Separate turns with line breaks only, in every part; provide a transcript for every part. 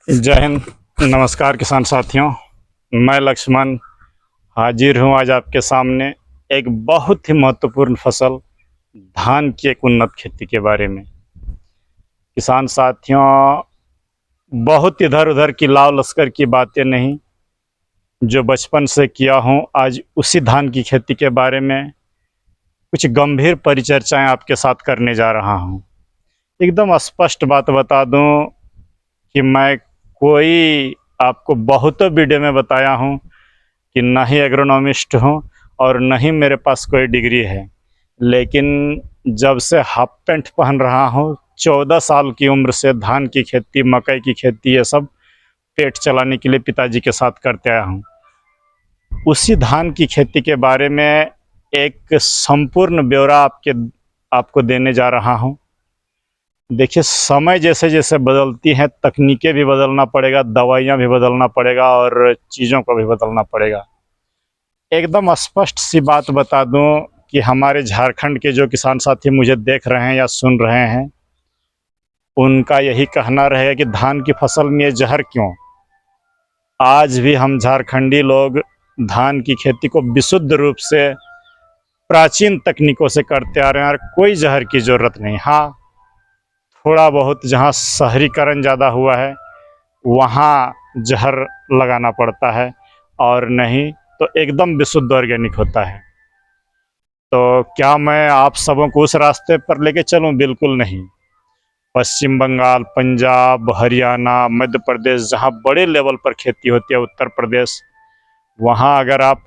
जय हिंद। नमस्कार किसान साथियों, मैं लक्ष्मण हाजिर हूँ आज आपके सामने एक बहुत ही महत्वपूर्ण फसल धान की एक उन्नत खेती के बारे में। किसान साथियों, बहुत इधर उधर की लाव लश्कर की बातें नहीं, जो बचपन से किया हूँ आज उसी धान की खेती के बारे में कुछ गंभीर परिचर्चाएं आपके साथ करने जा रहा हूँ। एकदम स्पष्ट बात बता दूँ कि मैं कोई आपको बहुतों वीडियो में बताया हूँ कि ना ही एग्रोनॉमिस्ट हूँ और न ही मेरे पास कोई डिग्री है, लेकिन जब से हाफ पैंट पहन रहा हूँ 14 साल की उम्र से धान की खेती, मकई की खेती, ये सब पेट चलाने के लिए पिताजी के साथ करते आया हूँ। उसी धान की खेती के बारे में एक संपूर्ण ब्यौरा आपको देने जा रहा हूँ। देखिए, समय जैसे जैसे बदलती हैं, तकनीकें भी बदलना पड़ेगा, दवाइयाँ भी बदलना पड़ेगा और चीज़ों को भी बदलना पड़ेगा। एकदम स्पष्ट सी बात बता दूं कि हमारे झारखंड के जो किसान साथी मुझे देख रहे हैं या सुन रहे हैं, उनका यही कहना रहेगा कि धान की फसल में ये जहर क्यों। आज भी हम झारखंडी लोग धान की खेती को विशुद्ध रूप से प्राचीन तकनीकों से करते आ रहे हैं और कोई जहर की ज़रूरत नहीं। हाँ, थोड़ा बहुत जहाँ शहरीकरण ज़्यादा हुआ है वहाँ जहर लगाना पड़ता है, और नहीं तो एकदम विशुद्ध ऑर्गेनिक होता है। तो क्या मैं आप सबों को उस रास्ते पर लेके चलूं? बिल्कुल नहीं। पश्चिम बंगाल, पंजाब, हरियाणा, मध्य प्रदेश, जहाँ बड़े लेवल पर खेती होती है, उत्तर प्रदेश, वहाँ अगर आप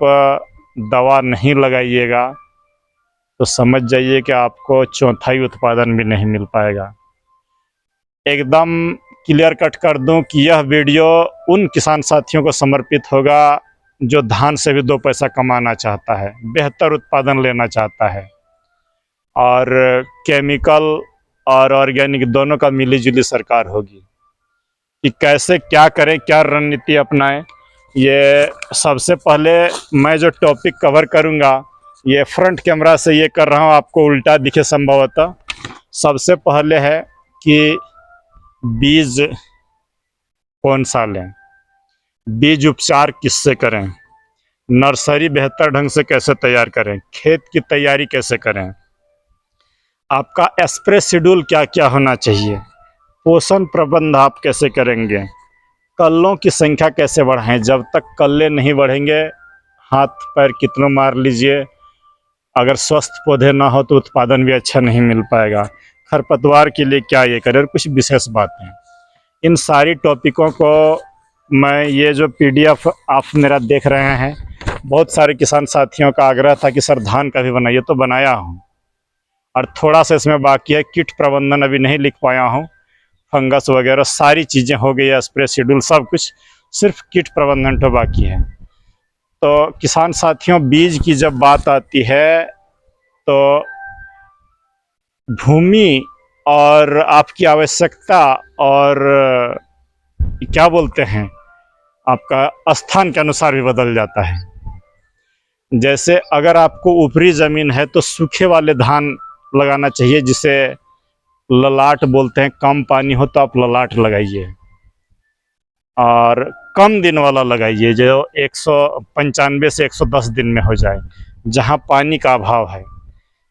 दवा नहीं लगाइएगा तो समझ जाइए कि आपको चौथाई उत्पादन भी नहीं मिल पाएगा। एकदम क्लियर कट कर दूं कि यह वीडियो उन किसान साथियों को समर्पित होगा जो धान से भी दो पैसा कमाना चाहता है, बेहतर उत्पादन लेना चाहता है और केमिकल और ऑर्गेनिक दोनों का मिली जुली सरकार होगी। कि कैसे क्या करें, क्या रणनीति अपनाएं, ये सबसे पहले मैं जो टॉपिक कवर करूंगा, ये फ्रंट कैमरा से ये कर रहा हूँ, आपको उल्टा दिखे संभवतः। सबसे पहले है कि बीज कौन सा लें, बीज उपचार किससे करें, नर्सरी बेहतर ढंग से कैसे तैयार करें, खेत की तैयारी कैसे करें, आपका स्प्रे शेड्यूल क्या क्या होना चाहिए, पोषण प्रबंध आप कैसे करेंगे, कल्लों की संख्या कैसे बढ़ाएं। जब तक कल्ले नहीं बढ़ेंगे, हाथ पैर कितना मार लीजिए, अगर स्वस्थ पौधे ना हो तो उत्पादन भी अच्छा नहीं मिल पाएगा। खरपतवार के लिए क्या ये करें, और कुछ विशेष बातें। इन सारी टॉपिकों को मैं, ये जो PDF आप मेरा देख रहे हैं, बहुत सारे किसान साथियों का आग्रह था कि सर धान का भी बनाइए, तो बनाया हूँ। और थोड़ा सा इसमें बाकी है, कीट प्रबंधन अभी नहीं लिख पाया हूँ, फंगस वगैरह सारी चीज़ें हो गई है, स्प्रे शेड्यूल सब कुछ, सिर्फ कीट प्रबंधन तो बाकी है। तो किसान साथियों, बीज की जब बात आती है तो भूमि और आपकी आवश्यकता और क्या बोलते हैं, आपका स्थान के अनुसार भी बदल जाता है। जैसे अगर आपको ऊपरी ज़मीन है तो सूखे वाले धान लगाना चाहिए, जिसे ललाट बोलते हैं। कम पानी हो तो आप ललाट लगाइए, और कम दिन वाला लगाइए जो 195 से 110 दिन में हो जाए, जहाँ पानी का अभाव है।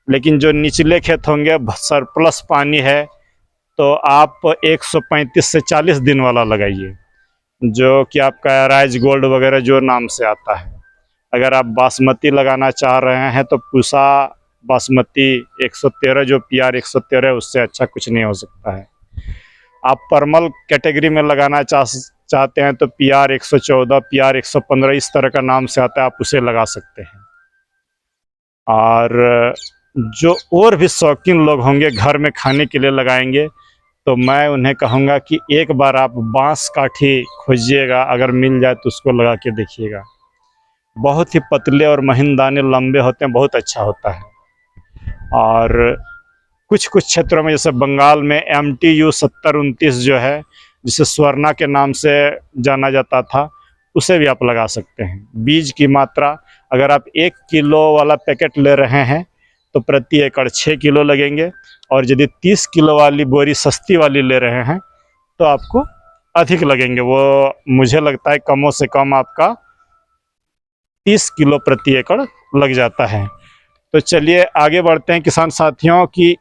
लेकिन जो निचले खेत होंगे, सरप्लस पानी है, तो आप 135 से 40 दिन वाला लगाइए, जो कि आपका राइस गोल्ड वगैरह जो नाम से आता है। अगर आप बासमती लगाना चाह रहे हैं तो पूसा बासमती 113, जो PR 113 है, उससे अच्छा कुछ नहीं हो सकता है। आप परमल कैटेगरी में लगाना चाहते हैं तो PR 114, PR 115 इस तरह का नाम से आता है, आप उसे लगा सकते हैं। और जो और भी शौकीन लोग होंगे, घर में खाने के लिए लगाएंगे, तो मैं उन्हें कहूँगा कि एक बार आप बांस काठी खोजिएगा, अगर मिल जाए तो उसको लगा के देखिएगा। बहुत ही पतले और महीन दाने लंबे होते हैं, बहुत अच्छा होता है। और कुछ कुछ क्षेत्रों में, जैसे बंगाल में MTU 7029 जो है, जिसे स्वर्णा के नाम से जाना जाता था, उसे भी आप लगा सकते हैं। बीज की मात्रा, अगर आप 1 किलो वाला पैकेट ले रहे हैं तो प्रति एकड़ 6 किलो लगेंगे, और यदि 30 किलो वाली बोरी सस्ती वाली ले रहे हैं तो आपको अधिक लगेंगे, वो मुझे लगता है कमों से कम आपका 30 किलो प्रति एकड़ लग जाता है। तो चलिए आगे बढ़ते हैं किसान साथियों की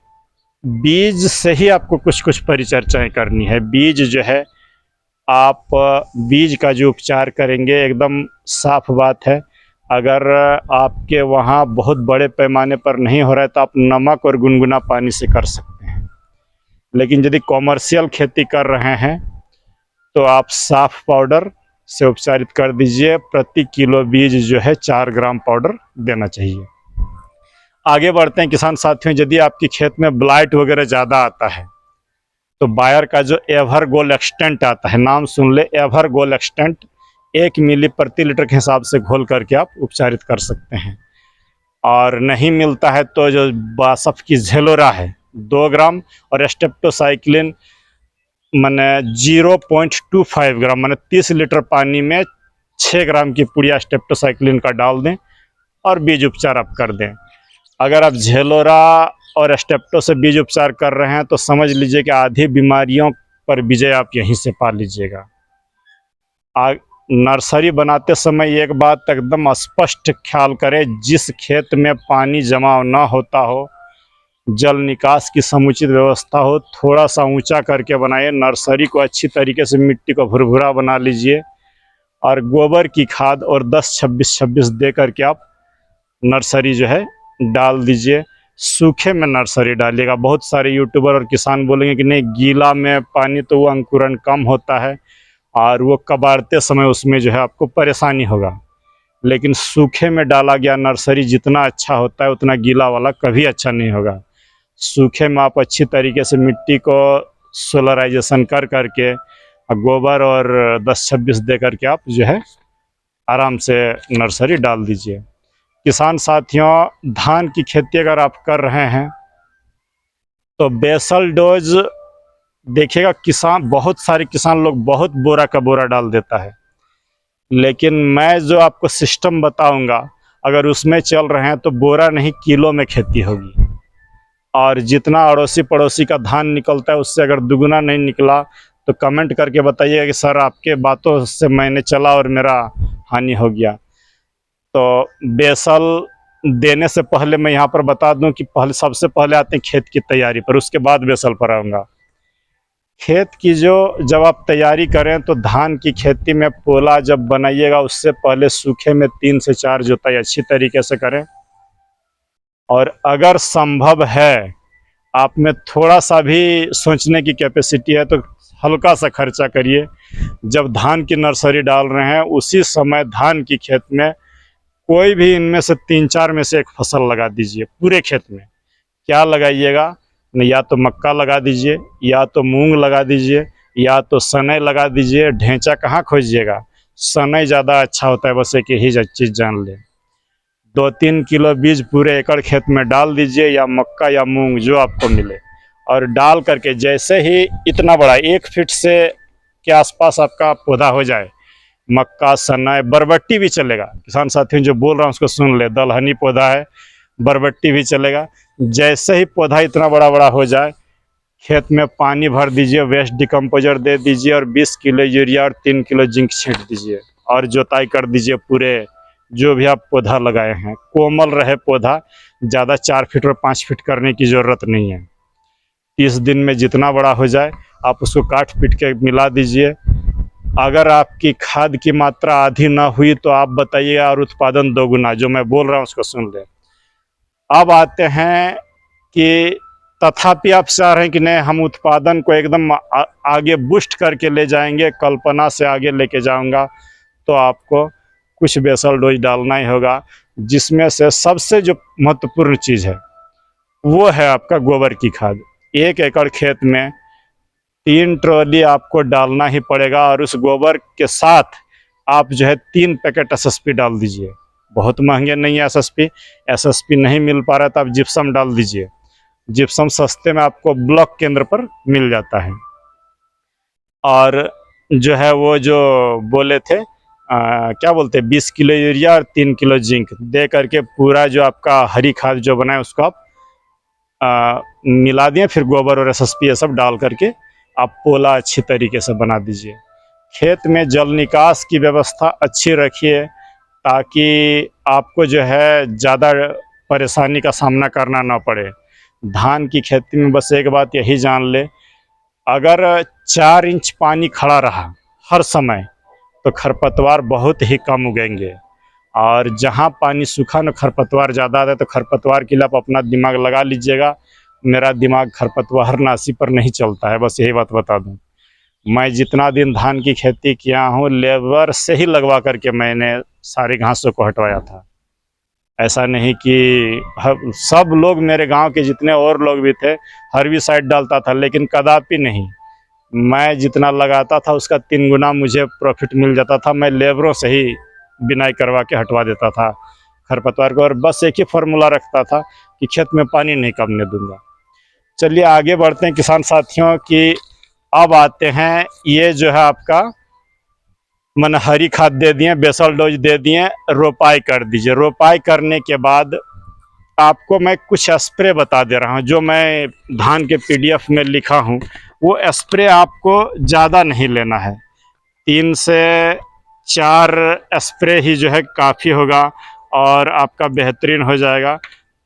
बीज से ही आपको कुछ कुछ परिचर्चाएं करनी है। बीज जो है आप बीज का जो उपचार करेंगे एकदम साफ बात है। अगर आपके वहाँ बहुत बड़े पैमाने पर नहीं हो रहा है तो आप नमक और गुनगुना पानी से कर सकते हैं। लेकिन यदि कॉमर्शियल खेती कर रहे हैं तो आप साफ पाउडर से उपचारित कर दीजिए। प्रति किलो बीज जो है 4 ग्राम पाउडर देना चाहिए। आगे बढ़ते हैं किसान साथियों, यदि आपकी खेत में ब्लाइट वगैरह ज़्यादा आता है तो बायर का जो एवर गोल एक्सटेंट आता है, नाम सुन ले, एवर गोल एक्सटेंट 1 मिली प्रति लीटर के हिसाब से घोल करके आप उपचारित कर सकते हैं। और नहीं मिलता है तो जो बासफ की झेलोरा है 2 ग्राम और स्टेप्टोसाइक्लिन मैंने 0.25 ग्राम मैंने 30 लीटर पानी में 6 ग्राम की पुड़िया स्टेप्टोसाइक्लिन का डाल दें और बीज उपचार आप कर दें। अगर आप झेलोरा और स्टेप्टो से बीज उपचार कर रहे हैं तो समझ लीजिए कि आधी बीमारियों पर विजय आप यहीं से पा लीजिएगा। नर्सरी बनाते समय एक बात एकदम स्पष्ट ख्याल करें, जिस खेत में पानी जमाव ना होता हो, जल निकास की समुचित व्यवस्था हो, थोड़ा सा ऊंचा करके बनाइए। नर्सरी को अच्छी तरीके से मिट्टी को भुरभुरा बना लीजिए और गोबर की खाद और 10-26-26 दे करके आप नर्सरी जो है डाल दीजिए। सूखे में नर्सरी डालिएगा। बहुत सारे यूट्यूबर और किसान बोलेंगे कि नहीं गीला में पानी तो वो अंकुरण कम होता है और वो कबाड़ते समय उसमें जो है आपको परेशानी होगा। लेकिन सूखे में डाला गया नर्सरी जितना अच्छा होता है उतना गीला वाला कभी अच्छा नहीं होगा। सूखे में आप अच्छी तरीके से मिट्टी को सोलराइजेशन कर करके गोबर और 10-26 दे करके आप जो है आराम से नर्सरी डाल दीजिए। किसान साथियों, धान की खेती अगर आप कर रहे हैं तो बेसल डोज देखिएगा, किसान बहुत सारे किसान लोग बहुत बोरा का बोरा डाल देता है, लेकिन मैं जो आपको सिस्टम बताऊंगा अगर उसमें चल रहे हैं तो बोरा नहीं किलो में खेती होगी। और जितना अड़ोसी पड़ोसी का धान निकलता है उससे अगर दुगुना नहीं निकला तो कमेंट करके बताइएगा कि सर आपके बातों से मैंने चला और मेरा हानि हो गया। तो बेसल देने से पहले मैं यहाँ पर बता दूं कि पहले सबसे पहले आते हैं खेत की तैयारी पर, उसके बाद बेसल पर आऊँगा। खेत की जब आप तैयारी करें तो धान की खेती में पोला जब बनाइएगा उससे पहले सूखे में 3 से 4 जुताई अच्छी तरीके से करें। और अगर संभव है आप में थोड़ा सा भी सोचने की कैपेसिटी है तो हल्का सा खर्चा करिए। जब धान की नर्सरी डाल रहे हैं उसी समय धान की खेत में कोई भी इनमें से 3-4 में से एक फसल लगा दीजिए पूरे खेत में। क्या लगाइएगा, या तो मक्का लगा दीजिए, या तो मूंग लगा दीजिए, या तो सनई लगा दीजिए। ढेंचा कहाँ खोजिएगा, सनई ज़्यादा अच्छा होता है, बस एक यही चीज़ जान लें। 2-3 किलो बीज पूरे एकड़ खेत में डाल दीजिए, या मक्का या मूंग जो आपको मिले, और डाल करके जैसे ही इतना बड़ा 1 फीट से के आसपास आपका पौधा हो जाए, मक्का सनई बरबट्टी भी चलेगा। किसान साथियों जो बोल रहा हूँ उसको सुन ले, दलहनी पौधा है, बरबट्टी भी चलेगा। जैसे ही पौधा इतना बड़ा बड़ा हो जाए खेत में पानी भर दीजिए, वेस्ट डिकम्पोजर दे दीजिए और 20 किलो यूरिया और 3 किलो जिंक छींट दीजिए और जोताई कर दीजिए पूरे जो भी आप पौधा लगाए हैं। कोमल रहे पौधा, ज़्यादा 4 फीट और 5 फीट करने की ज़रूरत नहीं है। 30 दिन में जितना बड़ा हो जाए आप उसको काट पीट के मिला दीजिए। अगर आपकी खाद की मात्रा आधी ना हुई तो आप बताइएगा और उत्पादन दोगुना, जो मैं बोल रहा हूँ उसको सुन ले। अब आते हैं कि तथापि आप चाह रहे हैं कि नहीं हम उत्पादन को एकदम आगे बूस्ट करके ले जाएंगे, कल्पना से आगे लेके जाऊंगा, तो आपको कुछ बेसल डोज डालना ही होगा। जिसमें से सबसे जो महत्वपूर्ण चीज़ है वो है आपका गोबर की खाद। 1 एकड़ खेत में 3 ट्रॉली आपको डालना ही पड़ेगा और उस गोबर के साथ आप जो है 3 पैकेट एसएसपी डाल दीजिए। बहुत महंगे नहीं है एसएसपी नहीं मिल पा रहा तो आप जिप्सम डाल दीजिए। जिप्सम सस्ते में आपको ब्लॉक केंद्र पर मिल जाता है। और जो है वो जो बोले थे क्या बोलते हैं 20 किलो यूरिया और 3 किलो जिंक दे करके पूरा जो आपका हरी खाद जो बनाए उसको आप मिला दिए, फिर गोबर और एसएसपी ये सब डाल करके आप पोला अच्छी तरीके से बना दीजिए। खेत में जल निकास की व्यवस्था अच्छी रखिए ताकि आपको जो है ज़्यादा परेशानी का सामना करना ना पड़े। धान की खेती में बस एक बात यही जान ले, अगर 4 इंच पानी खड़ा रहा हर समय तो खरपतवार बहुत ही कम उगेंगे। और जहाँ पानी सूखा न खरपतवार ज़्यादा है तो खरपतवार के लिए आप अपना दिमाग लगा लीजिएगा। मेरा दिमाग खरपतवार नाशी पर नहीं चलता है, बस यही बात बता दूं। मैं जितना दिन धान की खेती किया हूँ लेबर से ही लगवा करके मैंने सारी घासों को हटवाया था। ऐसा नहीं कि सब लोग मेरे गांव के जितने और लोग भी थे हर्बिसाइड डालता था, लेकिन कदापि नहीं। मैं जितना लगाता था उसका 3 गुना मुझे प्रॉफिट मिल जाता था। मैं लेबरों से ही बिनाई करवा के हटवा देता था खरपतवार को, और बस एक ही फार्मूला रखता था कि खेत में पानी नहीं कमने दूंगा। चलिए आगे बढ़ते हैं किसान साथियों कि अब आते हैं, ये जो है आपका मन हरी खाद दे दिए, बेसल डोज दे दिए, रोपाई कर दीजिए। रोपाई करने के बाद आपको मैं कुछ स्प्रे बता दे रहा हूँ जो मैं धान के पीडीएफ में लिखा हूँ। वो स्प्रे आपको ज़्यादा नहीं लेना है, 3 से 4 स्प्रे ही जो है काफ़ी होगा और आपका बेहतरीन हो जाएगा।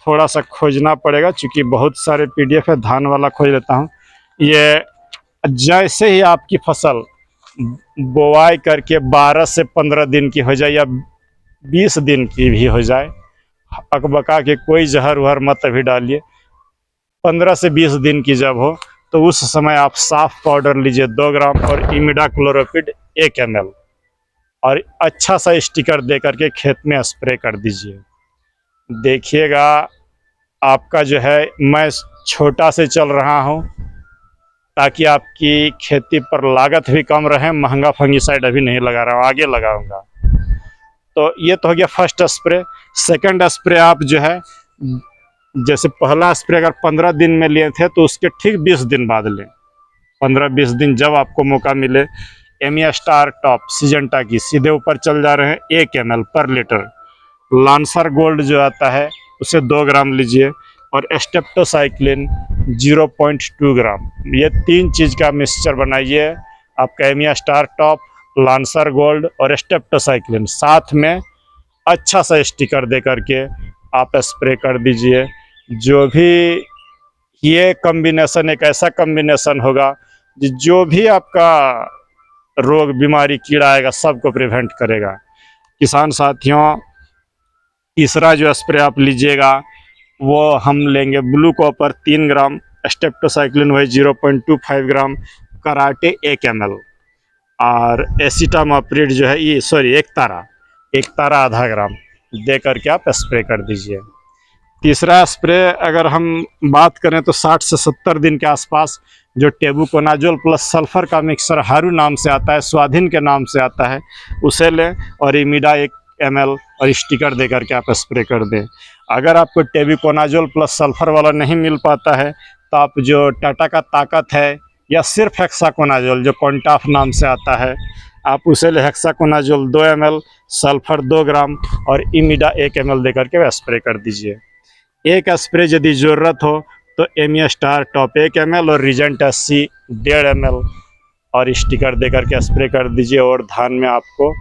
थोड़ा सा खोजना पड़ेगा क्योंकि बहुत सारे पीडीएफ है, धान वाला खोज लेता हूँ। ये जैसे ही आपकी फसल बोआई करके 12 से 15 दिन की हो जाए या 20 दिन की भी हो जाए, अकबका के कोई जहर वहर मत अभी डालिए। 15 से 20 दिन की जब हो तो उस समय आप साफ पाउडर लीजिए 2 ग्राम और इमिडाक्लोरोपिड 1 ml और अच्छा सा स्टिकर दे करके खेत में स्प्रे कर दीजिए। देखिएगा आपका जो है, मैं छोटा से चल रहा हूँ ताकि आपकी खेती पर लागत भी कम रहे। महंगा फंगीसाइड अभी नहीं लगा रहा हूँ, आगे लगाऊंगा। तो ये तो हो गया फर्स्ट स्प्रे। सेकंड स्प्रे आप जो है, जैसे पहला स्प्रे अगर 15 दिन में लिए थे तो उसके ठीक 20 दिन बाद लें। 15-20 दिन जब आपको मौका मिले, एमिया स्टार टॉप सिजेंटा की सीधे ऊपर चल जा रहे हैं 1 ml पर लीटर। लांसर गोल्ड जो आता है उसे 2 ग्राम लीजिए और स्टेप्टोसाइक्लिन 0.2 ग्राम। ये 3 चीज़ का मिक्सचर बनाइए। आपका एमिया स्टार टॉप, लांसर गोल्ड और स्टेप्टोसाइक्लिन साथ में अच्छा सा स्टिकर दे करके आप स्प्रे कर दीजिए। जो भी ये कॉम्बिनेशन एक ऐसा कॉम्बिनेशन होगा जो भी आपका रोग बीमारी कीड़ा आएगा सबको प्रिवेंट करेगा। किसान साथियों, तीसरा जो स्प्रे आप लीजिएगा वो हम लेंगे ब्लू कॉपर 3 ग्राम, स्टेप्टोसाइक्लिन वही 0.25 ग्राम, कराटे 1 ml और एसिटामाप्रिड जो है ये एक तारा आधा ग्राम दे करके आप स्प्रे कर दीजिए। तीसरा स्प्रे अगर हम बात करें तो 60 से 70 दिन के आसपास जो टेबुकोनाजोल प्लस सल्फर का मिक्सर हारू नाम से आता है, स्वाधीन के नाम से आता है, उसे लें और इमिडा 1 ml और स्टिकर दे करके आप स्प्रे कर दें। अगर आपको टेबुकोनाजोल प्लस सल्फर वाला नहीं मिल पाता है तो आप जो टाटा का ताकत है या सिर्फ हेक्साकोनाजोल जो कॉन्टाफ नाम से आता है, आप उसे ले हेक्साकोनाजोल 2 ml, सल्फर 2 ग्राम और इमिडा 1 ml दे करके स्प्रे कर दीजिए। एक स्प्रे यदि ज़रूरत हो तो एमिया स्टार टॉप 1 ml और रीजेंट 80 1.5 ml और स्टिकर दे करके स्प्रे कर दीजिए। और धान में आपको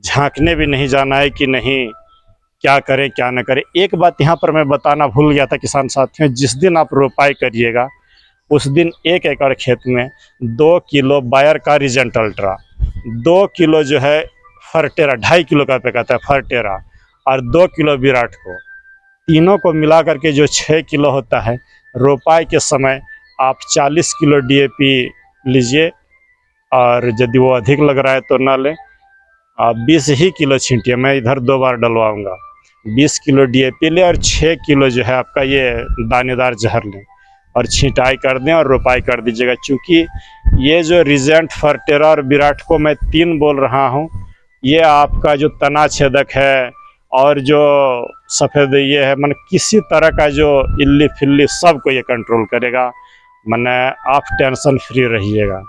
झांकने भी नहीं जाना है कि नहीं क्या करें क्या न करें। एक बात यहाँ पर मैं बताना भूल गया था किसान साथियों, जिस दिन आप रोपाई करिएगा उस दिन 1 एकड़ खेत में 2 किलो बायर का रीजेंट अल्ट्रा, 2 किलो जो है फर्टेरा, 2.5 किलो का पैक आता है फर्टेरा, और 2 किलो विराट को, तीनों को मिला करके जो 6 किलो होता है, रोपाई के समय आप 40 किलो डीएपी लीजिए। और यदि वो अधिक लग रहा है तो ना लें, आप 20 ही किलो छींटिए। मैं इधर 2 बार डलवाऊंगा। 20 किलो डीएपी लें और 6 किलो जो है आपका ये दानेदार जहर लें और छिंटाई कर दें और रोपाई कर दीजिएगा। चूँकि ये जो रिजेंट, फर्टेरा और विराट को मैं 3 बोल रहा हूँ, ये आपका जो तना छेदक है और जो सफ़ेद ये है, मन किसी तरह का जो इल्ली फिल्ली सबको ये कंट्रोल करेगा। मने आप टेंशन फ्री रहिएगा।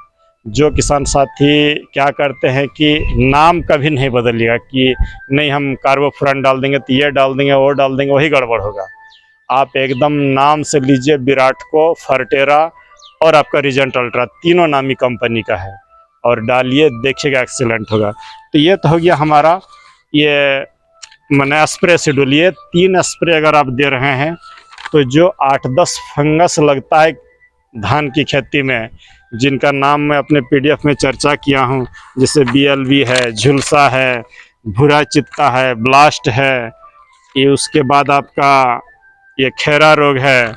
जो किसान साथी क्या करते हैं कि नाम कभी नहीं बदलिएगा कि नहीं हम कार्बोफ्यूरन डाल देंगे तो ये डाल देंगे वो डाल देंगे, वही गड़बड़ होगा। आप एकदम नाम से लीजिए विराट को, फर्टेरा और आपका रीजेंट अल्ट्रा, तीनों नामी कंपनी का है। और डालिए, देखिएगा एक्सीलेंट होगा। तो ये तो हो गया हमारा ये मैंने स्प्रे शेड्यूल। ये 3 स्प्रे अगर आप दे रहे हैं तो जो 8-10 फंगस लगता है धान की खेती में, जिनका नाम मैं अपने पीडीएफ में चर्चा किया हूँ, जैसे BLV है, झुलसा है, भूरा चित्ता है, ब्लास्ट है, ये उसके बाद आपका ये खैरा रोग है,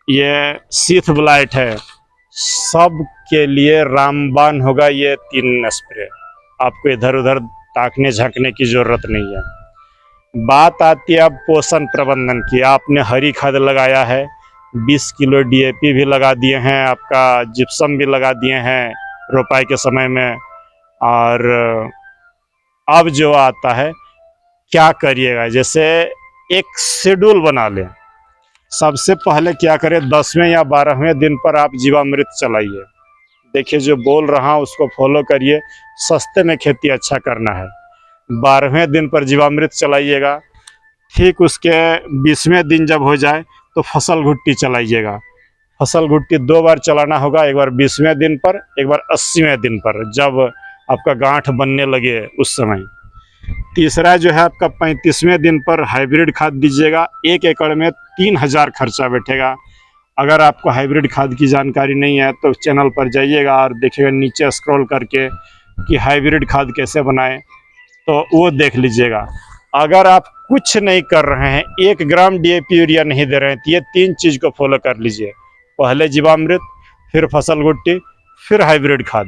ये सीथ ब्लाइट है, सब के लिए रामबाण होगा ये 3 स्प्रे। आपको इधर उधर ताकने झांकने की ज़रूरत नहीं है। बात आती है अब पोषण प्रबंधन की। आपने हरी खाद लगाया है, 20 किलो DAP भी लगा दिए हैं, आपका जिप्सम भी लगा दिए हैं रोपाई के समय में। और अब जो आता है क्या करिएगा, जैसे एक शेड्यूल बना लें। सबसे पहले क्या करें, 10वें या 12वें दिन पर आप जीवामृत चलाइए। देखिए जो बोल रहा हूँ उसको फॉलो करिए, सस्ते में खेती अच्छा करना है। 12वें दिन पर जीवामृत चलाइएगा। ठीक उसके 20वें दिन जब हो जाए तो फसल घुट्टी चलाइएगा। फसल घुट्टी 2 बार चलाना होगा, एक बार 20वें दिन पर, एक बार 80वें दिन पर, जब आपका गांठ बनने लगे उस समय। तीसरा जो है आपका 35वें दिन पर हाइब्रिड खाद दीजिएगा। 1 एकड़ में 3000 खर्चा बैठेगा। अगर आपको हाइब्रिड खाद की जानकारी नहीं है तो चैनल पर जाइएगा और देखिएगा नीचे स्क्रॉल करके कि हाइब्रिड खाद कैसे बनाएं, तो वो देख लीजिएगा। अगर आप कुछ नहीं कर रहे हैं, 1 ग्राम DAP यूरिया नहीं दे रहे हैं, तो ये 3 चीज़ को फॉलो कर लीजिए। पहले जीवामृत, फिर फसल घुट्टी, फिर हाइब्रिड खाद,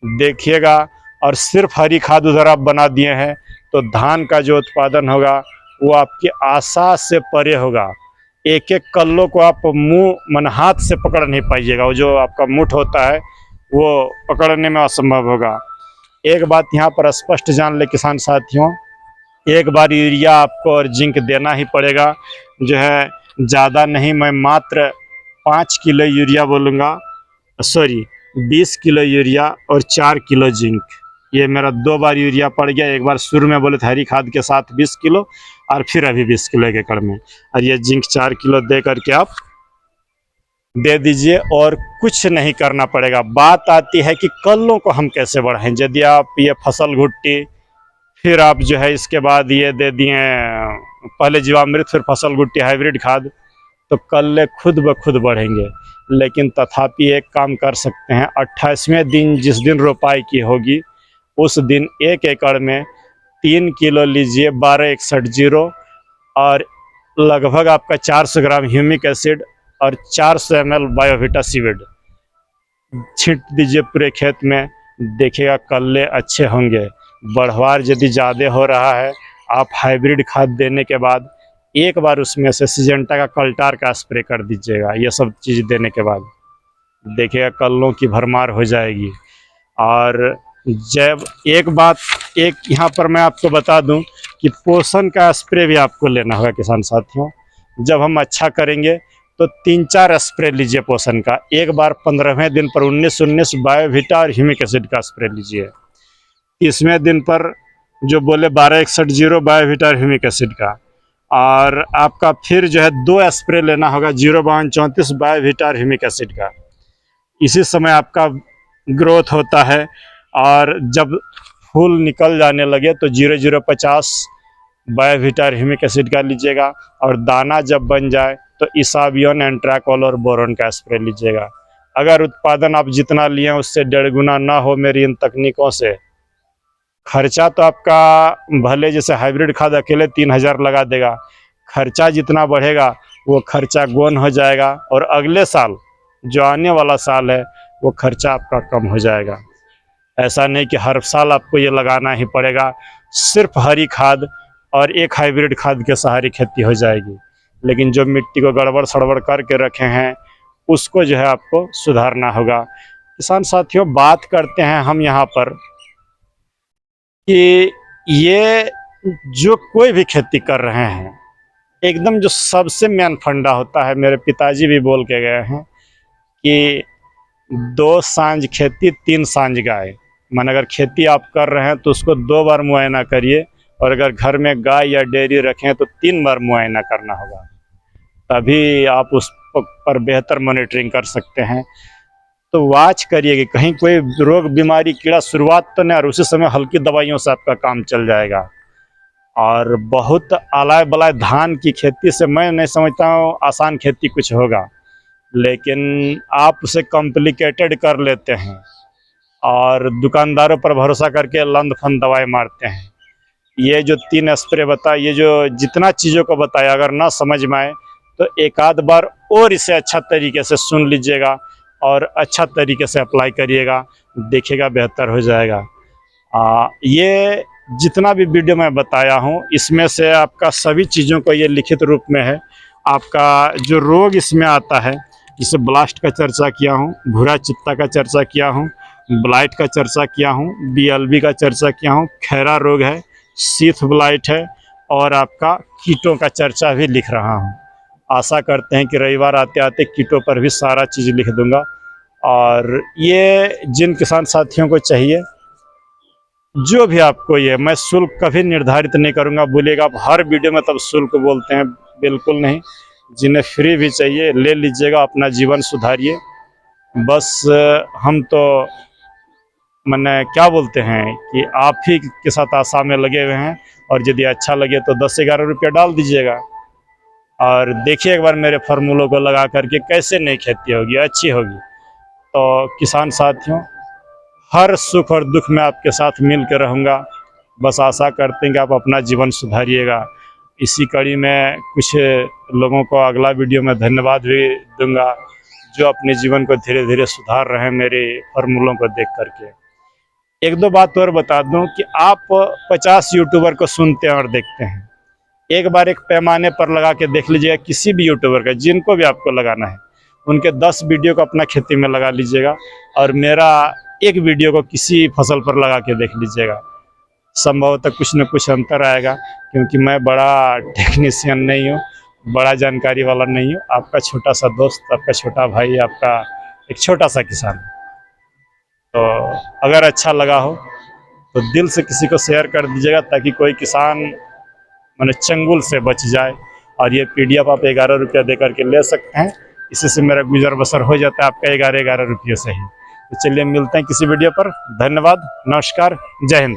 देखिएगा। और सिर्फ हरी खाद उधर आप बना दिए हैं तो धान का जो उत्पादन होगा वो आपकी आशा से परे होगा। एक एक कल्लों को आप मुंह हाथ से पकड़ नहीं पाइएगा, वो जो आपका मुठ होता है वो पकड़ने में असंभव होगा। एक बात यहाँ पर स्पष्ट जान ले किसान साथियों, एक बार यूरिया आपको और जिंक देना ही पड़ेगा। जो है ज़्यादा नहीं, मैं मात्र 5 किलो यूरिया बोलूँगा, सॉरी 20 किलो यूरिया और 4 किलो जिंक। ये मेरा 2 बार यूरिया पड़ गया। एक बार शुरू में बोले थे हरी खाद के साथ 20 किलो, और फिर अभी 20 किलो एक एकड़ में, और ये जिंक 4 किलो दे करके आप दे दीजिए और कुछ नहीं करना पड़ेगा। बात आती है कि कल्लों को हम कैसे बढ़ाएं। यदि आप ये फसल घुट्टी, फिर आप जो है इसके बाद ये दे दिए पहले जीवामृत, फिर फसल घुट्टी, हाइब्रिड खाद, तो कल्ले खुद ब खुद बढ़ेंगे। लेकिन तथापि एक काम कर सकते हैं, 28वें दिन जिस दिन रोपाई की होगी उस दिन 1 एकड़ में 3 किलो लीजिए 1261 और लगभग आपका 400 ग्राम ह्यूमिक एसिड और 400 ml बायोविटा सीविड छींट दीजिए पूरे खेत में। देखिएगा कल्ले अच्छे होंगे। बढ़वार यदि ज़्यादा हो रहा है, आप हाइब्रिड खाद देने के बाद एक बार उसमें से सिजेंटा का कल्टार का स्प्रे कर दीजिएगा। ये सब चीज़ देने के बाद देखिएगा कल्लों की भरमार हो जाएगी। और जब एक यहाँ पर मैं आपको बता दूं कि पोषण का स्प्रे भी आपको लेना होगा किसान साथियों। जब हम अच्छा करेंगे तो 3-4 स्प्रे लीजिए पोषण का। एक बार 15वें दिन पर 19-19 बायोविटा और ह्यूमिक एसिड का स्प्रे लीजिए। 30वें दिन पर जो बोले 1261 बायोविटा और ह्यूमिक एसिड का। और आपका फिर जो है 2 स्प्रे लेना होगा, 052-34 बायोविटा और ह्यूमिक एसिड का। इसी समय आपका ग्रोथ होता है। और जब फूल निकल जाने लगे तो 0050 बायोविटा और ह्यूमिक एसिड का लीजिएगा। और दाना जब बन जाए तो इसाबियन, एंट्राकोल और बोरोन का स्प्रे लीजिएगा। अगर उत्पादन आप जितना लिए उससे 1.5 गुना ना हो मेरी इन तकनीकों से, खर्चा तो आपका भले जैसे हाइब्रिड खाद अकेले 3000 लगा देगा, खर्चा जितना बढ़ेगा वो खर्चा गौन हो जाएगा। और अगले साल जो आने वाला साल है वो खर्चा आपका कम हो जाएगा। ऐसा नहीं कि हर साल आपको ये लगाना ही पड़ेगा। सिर्फ हरी खाद और एक हाइब्रिड खाद के सहारे खेती हो जाएगी। लेकिन जो मिट्टी को गड़बड़ सड़बड़ करके रखे हैं उसको जो है आपको सुधारना होगा। किसान साथियों, बात करते हैं हम यहाँ पर कि ये जो कोई भी खेती कर रहे हैं, एकदम जो सबसे मेन फंडा होता है, मेरे पिताजी भी बोल के गए हैं कि 2 सांझ खेती 3 सांझ गाय। मन अगर खेती आप कर रहे हैं तो उसको 2 बार मुआयना करिए, और अगर घर में गाय या डेयरी रखें तो 3 बार मुआयना करना होगा, तभी आप उस पर बेहतर मॉनिटरिंग कर सकते हैं। तो वॉच करिए कि कहीं कोई रोग बीमारी कीड़ा शुरुआत तो नहीं, और उसी समय हल्की दवाइयों से आपका काम चल जाएगा। और बहुत अलाय बलाय धान की खेती से मैं नहीं समझता हूँ आसान खेती कुछ होगा, लेकिन आप उसे कॉम्प्लिकेटेड कर लेते हैं और दुकानदारों पर भरोसा करके लंद फंद दवाई मारते हैं। ये जो 3 स्प्रे बताया, ये जो जितना चीज़ों को बताया, अगर ना समझ में आए तो एक आध बार और इसे अच्छा तरीके से सुन लीजिएगा और अच्छा तरीके से अप्लाई करिएगा, देखिएगा बेहतर हो जाएगा। ये जितना भी वीडियो मैं बताया हूँ इसमें से आपका सभी चीज़ों को ये लिखित रूप में है। आपका जो रोग इसमें आता है, जिसे ब्लास्ट का चर्चा किया हूँ, भूरा चित्ता का चर्चा किया हूँ, ब्लाइट का चर्चा किया हूँ, BLB का चर्चा किया हूँ, खैरा रोग है, शीथ ब्लाइट है, और आपका कीटों का चर्चा भी लिख रहा हूँ। आशा करते हैं कि रविवार आते आते कीटों पर भी सारा चीज़ लिख दूंगा। और ये जिन किसान साथियों को चाहिए, जो भी आपको, ये मैं शुल्क कभी निर्धारित नहीं करूंगा। बोलिएगा आप हर वीडियो में तब शुल्क बोलते हैं, बिल्कुल नहीं। जिन्हें फ्री भी चाहिए ले लीजिएगा, अपना जीवन सुधारिए। बस हम तो मैंने क्या बोलते हैं कि आप ही के साथ आशा में लगे हुए हैं, और यदि अच्छा लगे तो 10-11 रुपया डाल दीजिएगा और देखिए एक बार मेरे फार्मूलों को लगा करके कैसे नई खेती होगी, अच्छी होगी। तो किसान साथियों, हर सुख और दुख में आपके साथ मिल कर रहूँगा। बस आशा करते हैं कि आप अपना जीवन सुधारिएगा। इसी कड़ी में कुछ लोगों को अगला वीडियो में धन्यवाद भी दूंगा, जो अपने जीवन को धीरे धीरे सुधार रहे हैं मेरे फार्मूलों को देख करके। एक दो बात और बता दूं कि आप 50 यूट्यूबर को सुनते हैं और देखते हैं, एक बार एक पैमाने पर लगा के देख लीजिएगा किसी भी यूट्यूबर का, जिनको भी आपको लगाना है, उनके 10 वीडियो को अपना खेती में लगा लीजिएगा और मेरा एक वीडियो को किसी फसल पर लगा के देख लीजिएगा। संभवतः कुछ न कुछ अंतर आएगा, क्योंकि मैं बड़ा टेक्नीशियन नहीं हूँ, बड़ा जानकारी वाला नहीं हूँ। आपका छोटा सा दोस्त, आपका छोटा भाई, आपका एक छोटा सा किसान। तो अगर अच्छा लगा हो तो दिल से किसी को शेयर कर दीजिएगा, ताकि कोई किसान माने चंगुल से बच जाए। और ये PDF आप 11 रुपया दे करके ले सकते हैं, इसी से मेरा गुजर बसर हो जाता है आपका 11 रुपये से ही। तो चलिए मिलते हैं किसी वीडियो पर। धन्यवाद, नमस्कार, जय हिंद।